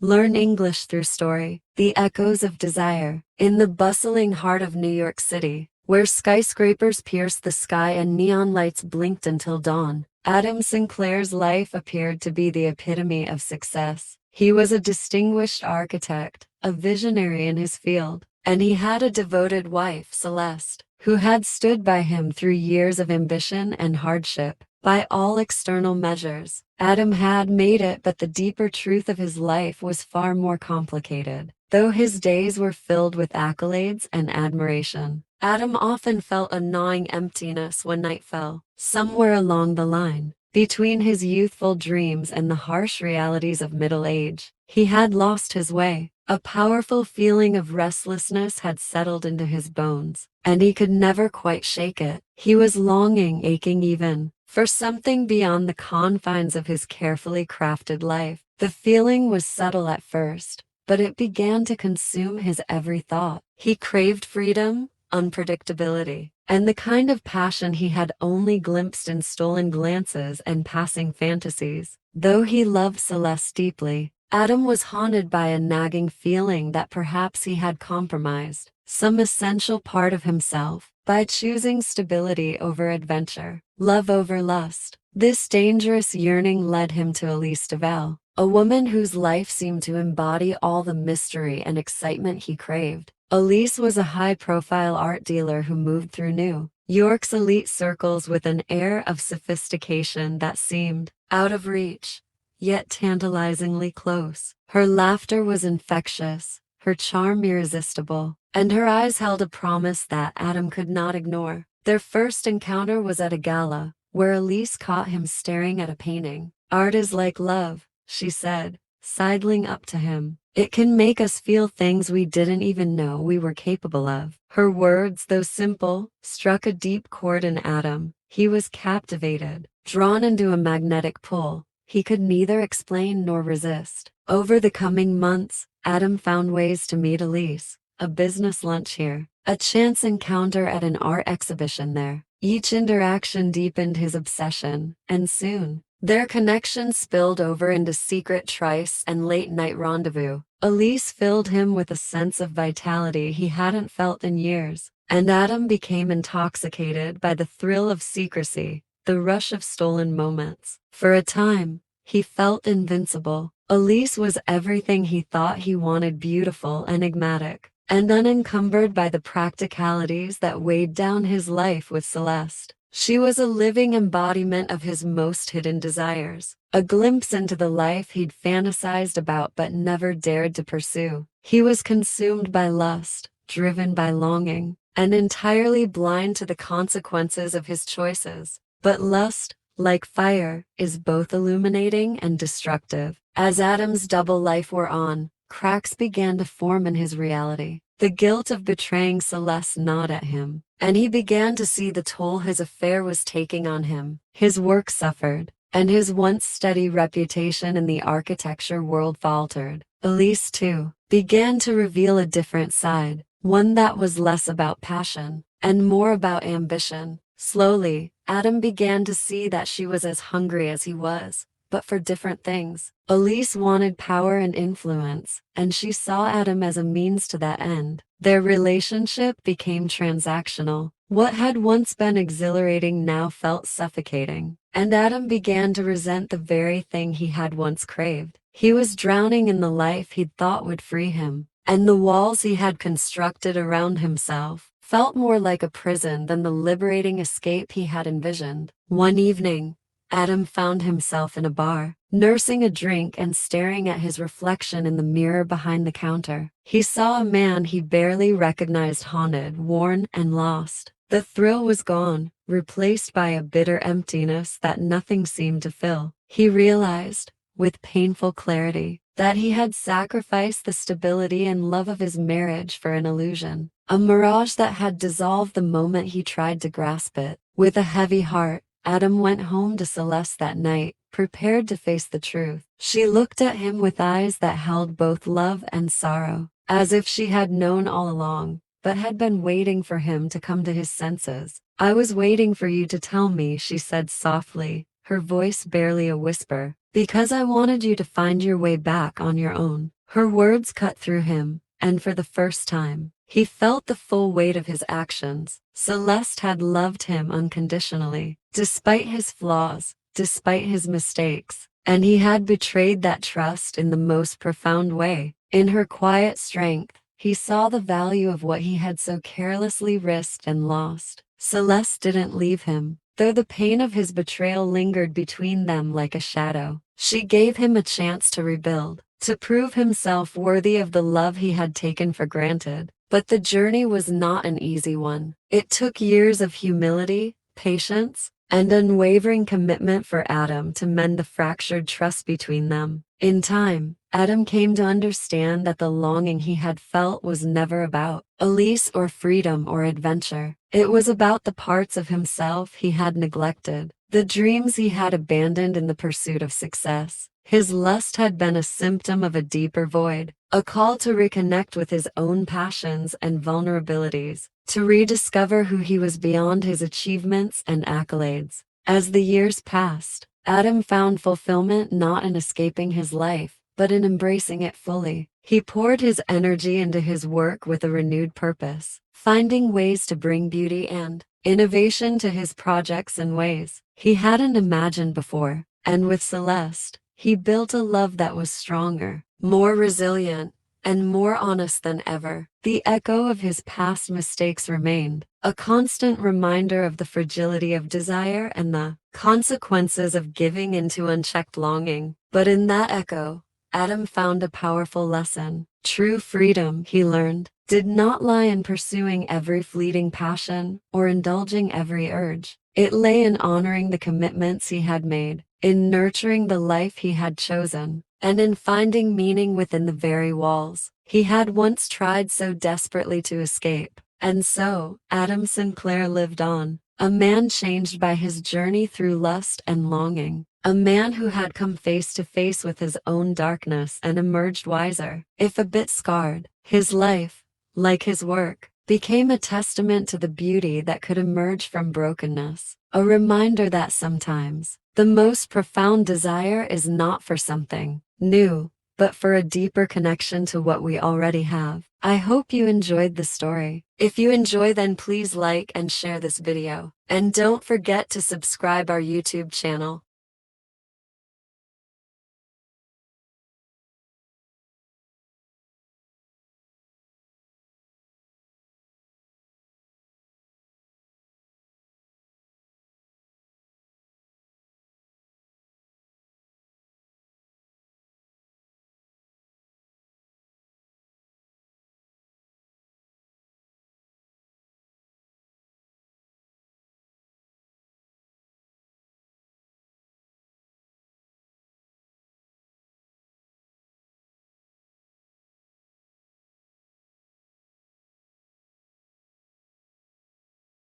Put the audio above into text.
Learn English through story. The echoes of desire. In the bustling heart of New York City, where skyscrapers pierced the sky and neon lights blinked until dawn, Adam Sinclair's life appeared to be the epitome of success. He was a distinguished architect, a visionary in his field, and he had a devoted wife, Celeste, who had stood by him through years of ambition and hardship. By all external measures, Adam had made it, but the deeper truth of his life was far more complicated. Though his days were filled with accolades and admiration, Adam often felt a gnawing emptiness when night fell. Somewhere along the line, between his youthful dreams and the harsh realities of middle age, he had lost his way. A powerful feeling of restlessness had settled into his bones, and he could never quite shake it. He was longing, aching even, for something beyond the confines of his carefully crafted life. The feeling was subtle at first, but it began to consume his every thought. He craved freedom, unpredictability, and the kind of passion he had only glimpsed in stolen glances and passing fantasies. Though he loved Celeste deeply, Adam was haunted by a nagging feeling that perhaps he had compromised some essential part of himself by choosing stability over adventure, love over lust. This dangerous yearning led him to Elise Duval, a woman whose life seemed to embody all the mystery and excitement he craved. Elise was a high-profile art dealer who moved through New York's elite circles with an air of sophistication that seemed out of reach, yet tantalizingly close. Her laughter was infectious, her charm irresistible, and her eyes held a promise that Adam could not ignore. Their first encounter was at a gala, where Elise caught him staring at a painting. "Art is like love," she said, sidling up to him. "It can make us feel things we didn't even know we were capable of." Her words, though simple, struck a deep chord in Adam. He was captivated, drawn into a magnetic pull he could neither explain nor resist. Over the coming months, Adam found ways to meet Elise: a business lunch here, a chance encounter at an art exhibition there. Each interaction deepened his obsession, and soon, their connection spilled over into secret trysts and late-night rendezvous. Elise filled him with a sense of vitality he hadn't felt in years, and Adam became intoxicated by the thrill of secrecy, the rush of stolen moments. For a time, he felt invincible. Elise was everything he thought he wanted: beautiful, enigmatic, and unencumbered by the practicalities that weighed down his life with Celeste. She was a living embodiment of his most hidden desires, a glimpse into the life he'd fantasized about but never dared to pursue. He was consumed by lust, driven by longing, and entirely blind to the consequences of his choices. But lust, like fire, is both illuminating and destructive. As Adam's double life wore on, cracks began to form in his reality. The guilt of betraying Celeste gnawed at him, and he began to see the toll his affair was taking on him. His work suffered, and his once steady reputation in the architecture world faltered. Elise, too, began to reveal a different side, one that was less about passion and more about ambition. Slowly, Adam began to see that she was as hungry as he was, but for different things. Elise wanted power and influence, and she saw Adam as a means to that end. Their relationship became transactional. What had once been exhilarating now felt suffocating, and Adam began to resent the very thing he had once craved. He was drowning in the life he'd thought would free him, and the walls he had constructed around himself felt more like a prison than the liberating escape he had envisioned. One evening, Adam found himself in a bar, nursing a drink and staring at his reflection in the mirror behind the counter. He saw a man he barely recognized, haunted, worn, and lost. The thrill was gone, replaced by a bitter emptiness that nothing seemed to fill. He realized, with painful clarity, that he had sacrificed the stability and love of his marriage for an illusion, a mirage that had dissolved the moment he tried to grasp it. With a heavy heart, Adam went home to Celeste that night, prepared to face the truth. She looked at him with eyes that held both love and sorrow, as if she had known all along, but had been waiting for him to come to his senses. "I was waiting for you to tell me," she said softly, her voice barely a whisper. because I wanted you to find your way back on your own." Her words cut through him, and for the first time, he felt the full weight of his actions. Celeste had loved him unconditionally, despite his flaws, despite his mistakes, and he had betrayed that trust in the most profound way. In her quiet strength, he saw the value of what he had so carelessly risked and lost. Celeste didn't leave him, though the pain of his betrayal lingered between them like a shadow. She gave him a chance to rebuild, to prove himself worthy of the love he had taken for granted. But the journey was not an easy one. It took years of humility, patience, and unwavering commitment for Adam to mend the fractured trust between them. In time, Adam came to understand that the longing he had felt was never about Elise or freedom or adventure. It was about the parts of himself he had neglected, the dreams he had abandoned in the pursuit of success. His lust had been a symptom of a deeper void, a call to reconnect with his own passions and vulnerabilities, to rediscover who he was beyond his achievements and accolades. As the years passed, Adam found fulfillment not in escaping his life, but in embracing it fully. He poured his energy into his work with a renewed purpose, finding ways to bring beauty and innovation to his projects in ways he hadn't imagined before. And with Celeste, he built a love that was stronger, more resilient, and more honest than ever. The echo of his past mistakes remained, a constant reminder of the fragility of desire and the consequences of giving into unchecked longing. But in that echo, Adam found a powerful lesson. True freedom, he learned, did not lie in pursuing every fleeting passion or indulging every urge. It lay in honoring the commitments he had made, in nurturing the life he had chosen, and in finding meaning within the very walls he had once tried so desperately to escape. And so, Adam Sinclair lived on, a man changed by his journey through lust and longing, a man who had come face to face with his own darkness and emerged wiser. If a bit scarred, his life, like his work, became a testament to the beauty that could emerge from brokenness, a reminder that sometimes the most profound desire is not for something new, but for a deeper connection to what we already have. I hope you enjoyed the story. If you enjoy, then please like and share this video. And don't forget to subscribe our YouTube channel.